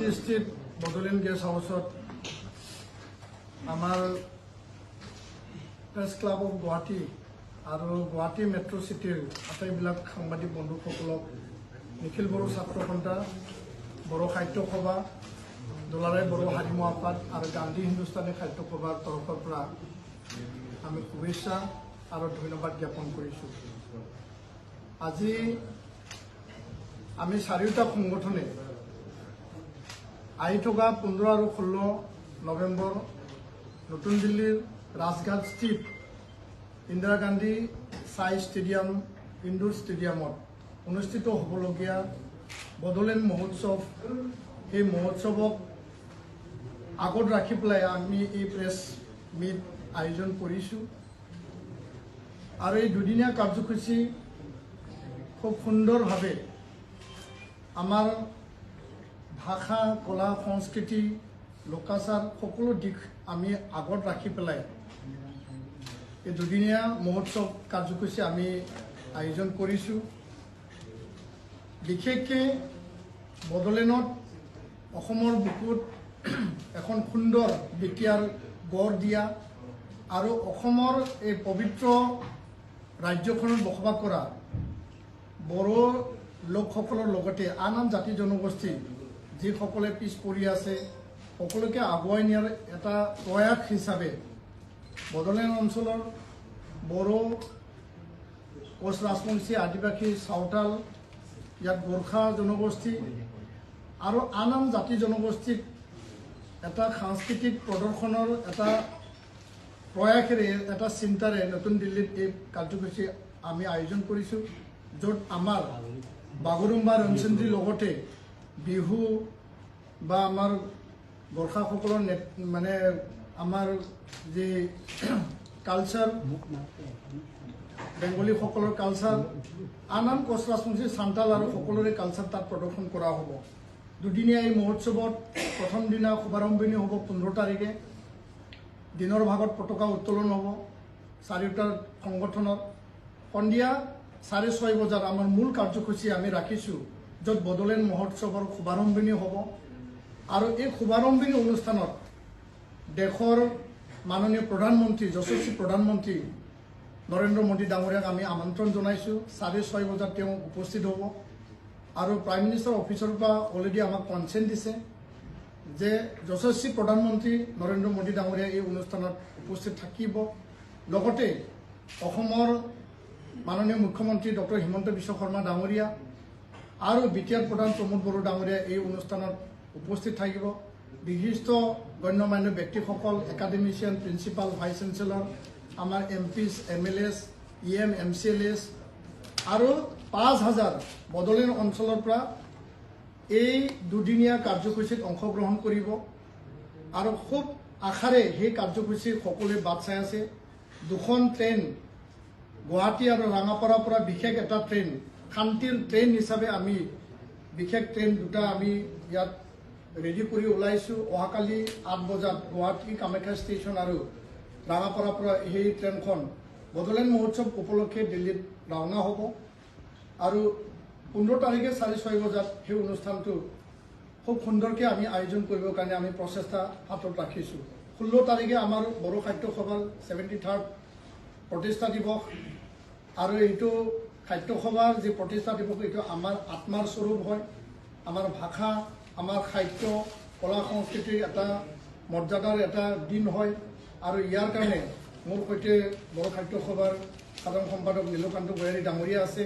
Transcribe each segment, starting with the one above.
गुवाहाटी स्थित बडोलेण्ड गेस्ट हाउसत आमार press club of Guwahati और गुवाहाटी मेट्रो सिटीर आटाइबिलाक सांबादिक बंधुसकलक निखिल बर' छात्र सन्था बर' साहित्य सभा दुलाराय बर' हारिमु आफाद और गांधी हिंदुस्तानी साहित्य सभार तरफर পৰা আমি শুভেচ্ছা और धन्यवाद ज्ञापन करिছো। আজি আমি চাৰিটা সংগঠনে আহি থকা 15 আৰু 16 নৱেম্বৰ নতুন দিল্লীৰ ৰাজঘাট স্থিত ইন্দিৰা গান্ধী সাই স্টেডিয়াম ইনডোৰ ষ্টেডিয়ামত অনুষ্ঠিত হ'বলগীয়া বডোলেণ্ড মহোৎসৱ এই মহোৎসৱক আগত ৰাখি পেলাই আমি এই প্ৰেছ মিট আয়োজন কৰিছো और ये दुदिनिया कार्यसूची खूब सुंदरभावे आमार भाषा कला संस्कृति लोकाचार सकलो दिख आमी आगत राखी पेलाय ये दुदिनिया महोत्सव कार्यसूची आमी आयोजन करिछु। विशेषके बडोलेण्डत अहोमर बुकुत एखन सुंदर बिटियार गढ़ दिया और अहोमर ये पवित्र राज्यखনত বসবাস কৰা বড়ো লোকসকলৰ লগতে আন আন জাতি জনগোষ্ঠী যিসকলে পিছ পৰি আছে সকলোকে আগুৱাই নিয়াৰ এটা প্ৰয়াস হিচাপে বডোলেণ্ড অঞ্চলৰ বড়ো কোচ ৰাজবংশী আদিবাসী সাঁওতাল ইয়াত গোৰ্খা জনগোষ্ঠী আৰু আন আন জাতি জনগোষ্ঠীক এটা সাংস্কৃতিক প্ৰদৰ্শনৰ এটা प्रयासेरे एटा चिंतारे नतुन दिल्लीत एक कार्यसूची आमी आयोजन करिছো जत आमार बागुरुम्बा रंगचन्द्री लगते बिहु बा आमार गोरखा सकলৰ माने आमार जे कालचार बेंगली सकলৰ कालचार आन आन कोच राजबंशी सान्ताल और सकलोरे कालचार तात प्रदर्शन करा हब। दुदिनिया এই महोत्सवत प्रथम दिना शुभारम्भणी हब 15 तारिखे दिनर भागत पताका उत्तोलन हम चारिटा संगठनर सन्धिया 6:30 बजात आमार मूल कार्यसूची आमी राखिछु जत बडोलेण्ड महोत्सवर शुभारम्भणी हम और ये शुभारम्भणी अनुष्ठान देशर माननीय प्रधानमंत्री यशस्वी प्रधानमंत्री नरेंद्र मोदी डांगरियाक आमी आमंत्रण जनाइछु 6:30 बजात तेও उपस्थित हम और प्राइम मिनिस्टर अफिसर अलरेडी आमाक कन्सेंट दिसे जे यशस्वी प्रधानमंत्री नरेंद्र मोदी डांगरिया এই অনুষ্ঠানত উপস্থিত থাকিব। লগতে অসমৰ মাননীয় মুখ্যমন্ত্ৰী ডক্টৰ হিমন্ত বিশ্ব শৰ্মা ডাঙৰীয়া আৰু বিটিআৰ প্ৰধান প্ৰমোদ বড়ো ডাঙৰীয়া এই অনুষ্ঠানত উপস্থিত থাকিব। বিশিষ্ট গণ্যমান্য ব্যক্তিসকল একাডেমিচিয়ান প্ৰিন্সিপাল ভাইচ চেঞ্চেলৰ আমাৰ এমপিছ এমএলএছ ইএম এমচিএলএছ আৰু 5000 বডোলেণ্ড অঞ্চলৰ পৰা এই দুদিনীয়া কাৰ্যসূচীত অংশগ্ৰহণ কৰিব আৰু খুব আশাৰে সেই কাৰ্যসূচী সকলোৱে বাট চাই আছে। দুখন ট্ৰেইন গুৱাহাটী আৰু ৰাঙাপাৰাৰ পৰা বিশেষ এটা ট্ৰেইন শান্তিৰ ট্ৰেইন হিচাপে আমি বিশেষ ট্ৰেইন দুটা আমি ইয়াত ৰেডি কৰি ওলাইছো। অহাকালি 8 বজাত গুৱাহাটী কামাখ্যা ষ্টেচন আৰু ৰাঙাপাৰাৰ পৰা এই ট্ৰেইনখন বডোলেণ্ড মহোৎসৱ উপলক্ষে দিল্লীত ৰাওনা হ'ব আৰু 15 तारिखे 6:30 बजात সেই অনুষ্ঠানটো খুব সুন্দৰকৈ আমি আয়োজন কৰিবৰ কাৰণে আমি প্ৰচেষ্টা হাতত ৰাখিছো। 16 তাৰিখে আমাৰ বড়ো সাহিত্য সভাৰ 73rd প্ৰতিষ্ঠা দিৱস আৰু এইটো সাহিত্য সভাৰ যে প্ৰতিষ্ঠা দিৱস এইটো আমাৰ আত্মাৰ স্বৰূপ হয়। আমাৰ ভাষা আমাৰ সাহিত্য কলা সংস্কৃতিৰ এটা মৰ্যাদাৰ এটা দিন হয় আৰু ইয়াৰ কাৰণে মোৰ সৈতে বড়ো সাহিত্য সভাৰ সাধাৰণ সম্পাদক নীলকান্ত গোহাৰি ডাঙৰীয়া আছে।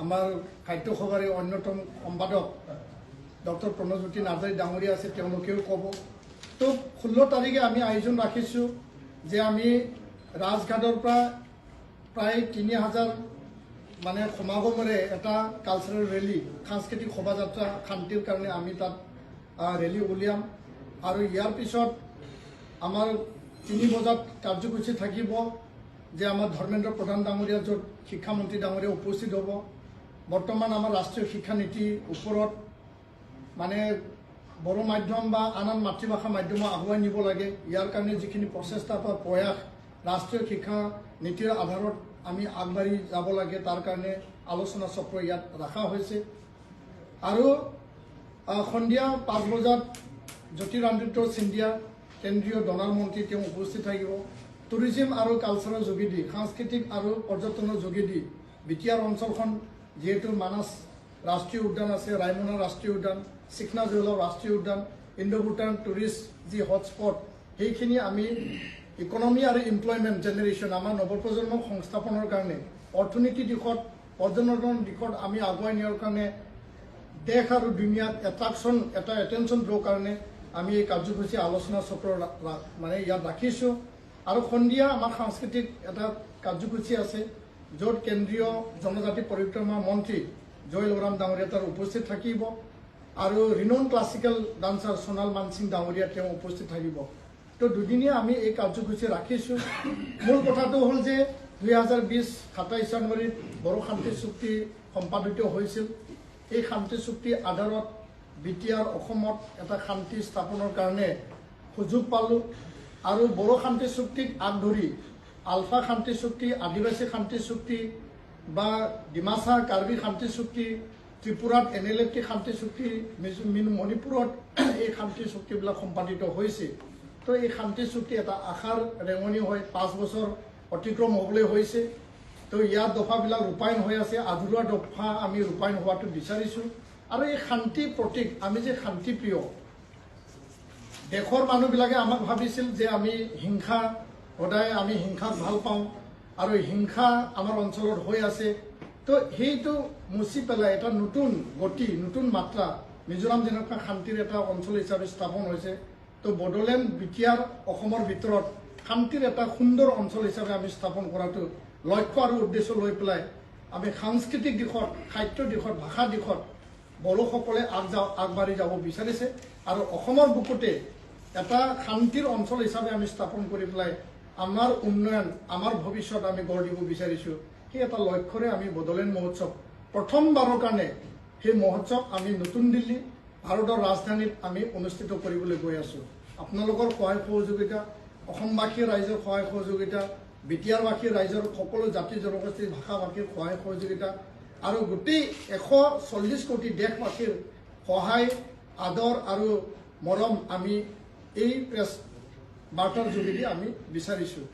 आमार साहित्य सभार अन्यतम सम्पादक डॉक्टर प्रणवज्योति नार्जारी डांगरिया आछे तेओलोकेও कब। तो 16 तारिखे आमी आयोजन राखिछु जे आमी राजघाटर प्राय 3000 माने समागमरे एटा कालचारेल रेली सांस्कृतिक शोभायात्रा शांतिर कारणे आमी तात रेली उलियाम और यार पिছত आमार 3 बजात कार्यसूची থাকিব जे आमार धर्मेन्द्र प्रधान डांगरिया जत शिक्षामंत्री डांगरिया उपस्थित हब। बर्तमान आमार राष्ट्रीय शिक्षा नीतिर ऊपरत माने बड़ो माध्यम बा आन आन मातृभाषा माध्यम आगुवाई निब लागे यार कारणे जिखिनि प्रचेष्टा बा प्रयास राष्ट्रीय शिक्षा नीतिर आधारत आमी आगबाढ़ी যাব लागे तार कारणे आलोचना चक्र इयात रखा होइसे। आरो সন্ধিয়া 5 বজাত জ্যোতিৰাদিত্য সিন্ধিয়া কেন্দ্ৰীয় ডনাৰ মন্ত্ৰী তেওঁ উপস্থিত থাকিব। টুৰিজিম আৰু কালচাৰৰ যোগেদি সাংস্কৃতিক আৰু পৰ্যটনৰ যোগেদি বিটিয়াৰ অঞ্চলখন যেহেতু মানাস ৰাষ্ট্ৰীয় উদ্যান আছে, ৰায়মনা ৰাষ্ট্ৰীয় উদ্যান, চিকনা জৈলভ ৰাষ্ট্ৰীয় উদ্যান, ইণ্ডো ভূটান টুৰিষ্ট যি হটস্পট, সেইখিনি আমি ইকনমি আৰু এমপ্লয়মেণ্ট জেনেৰেশ্যন আমাৰ নৱপ্ৰজন্মক সংস্থাপনৰ কাৰণে অৰ্থনীতি দিশত পৰ্যটনৰ দিশত আমি আগুৱাই নিয়াৰ কাৰণে দেশ আৰু দুনিয়াত এটেনশ্যন দিবৰ কাৰণে আমি এই কাৰ্যসূচী আলোচনা চক্ৰ মানে ইয়াত ৰাখিছোঁ। আৰু সন্ধিয়া আমাৰ সাংস্কৃতিক এটা কাৰ্যসূচী আছে য'ত কেন্দ্ৰীয় জনজাতি পৰিক্ৰমা মন্ত্ৰী জয়েল ওৰাম ডাঙৰীয়া তাৰ উপস্থিত থাকিব আৰু renown classical dancer Sonowal Mansingh ডাঙৰীয়া তেওঁ উপস্থিত থাকিব। তো দুদিনীয়া আমি এই কাৰ্যসূচী ৰাখিছোঁ। মূল কথাটো হ'ল যে 2020 27 জানুৱাৰীত বড়ো শান্তি চুক্তি সম্পাদিত হৈছিল। এই শান্তি চুক্তিৰ আধাৰত বিটিআৰ অসমত এটা শান্তি স্থাপনৰ কাৰণে সুযোগ পালোঁ আৰু বড়ো শান্তি চুক্তিক আগ ধৰি আলফা শান্তি চুক্তি, আদিবাসী শান্তি চুক্তি বা ডিমাচা কাৰ্বি শান্তি চুক্তি, ত্ৰিপুৰাত NLFT শান্তি চুক্তি, মণিপুৰত এই শান্তি চুক্তিবিলাক সম্পাদিত হৈছে। তো এই শান্তি চুক্তি এটা আশাৰ ৰেঙনি হয় 5 বছৰ অতিক্ৰম হ'বলৈ হৈছে। তো ইয়াৰ দফাবিলাক ৰূপায়ণ হৈ আছে, আধৰুৱা দফা আমি ৰূপায়ণ হোৱাটো বিচাৰিছোঁ। আৰু এই শান্তি প্ৰতীক, আমি যে শান্তিপ্ৰিয়, দেশৰ মানুহবিলাকে আমাক ভাবিছিল যে আমি হিংসা, সদায় আমি হিংসাক ভাল পাওঁ আৰু হিংসা আমাৰ অঞ্চলত হৈ আছে। তো সেইটো মুচি পেলাই এটা নতুন গতি, নতুন মাত্ৰা মিজোৰাম যেনেকুৱা শান্তিৰ এটা অঞ্চল হিচাপে স্থাপন হৈছে, তো বড়োলেণ্ড বিটিআৰ অসমৰ ভিতৰত শান্তিৰ এটা সুন্দৰ অঞ্চল হিচাপে আমি স্থাপন কৰাটো লক্ষ্য আৰু উদ্দেশ্য লৈ পেলাই আমি সাংস্কৃতিক দিশত, সাহিত্য দিশত, ভাষা দিশত বড়োসকলে আগবাঢ়ি যাব বিচাৰিছে আৰু অসমৰ বুকুতে এটা শান্তিৰ অঞ্চল হিচাপে আমি স্থাপন কৰি পেলাই আমাৰ উন্নয়ন, আমাৰ ভৱিষ্যত আমি গঢ় দিব বিচাৰিছোঁ। সেই এটা লক্ষ্যৰে আমি বড়োলেণ্ড মহোৎসৱ প্ৰথমবাৰৰ কাৰণে সেই মহোৎসৱ আমি নতুন দিল্লী ভাৰতৰ ৰাজধানীত আমি অনুষ্ঠিত কৰিবলৈ গৈ আছোঁ। আপোনালোকৰ সহায় সহযোগিতা, অসমবাসী ৰাইজৰ সহায় সহযোগিতা, বিটিআৰবাসী ৰাইজৰ সকলো জাতি জনগোষ্ঠীৰ ভাষাভাষীৰ সহায় সহযোগিতা আৰু গোটেই 140 কোটি দেশবাসীৰ সহায়, আদৰ আৰু মৰম আমি এই প্ৰেছ বাৰ্তাৰ যোগেদি আমি বিচাৰিছোঁ।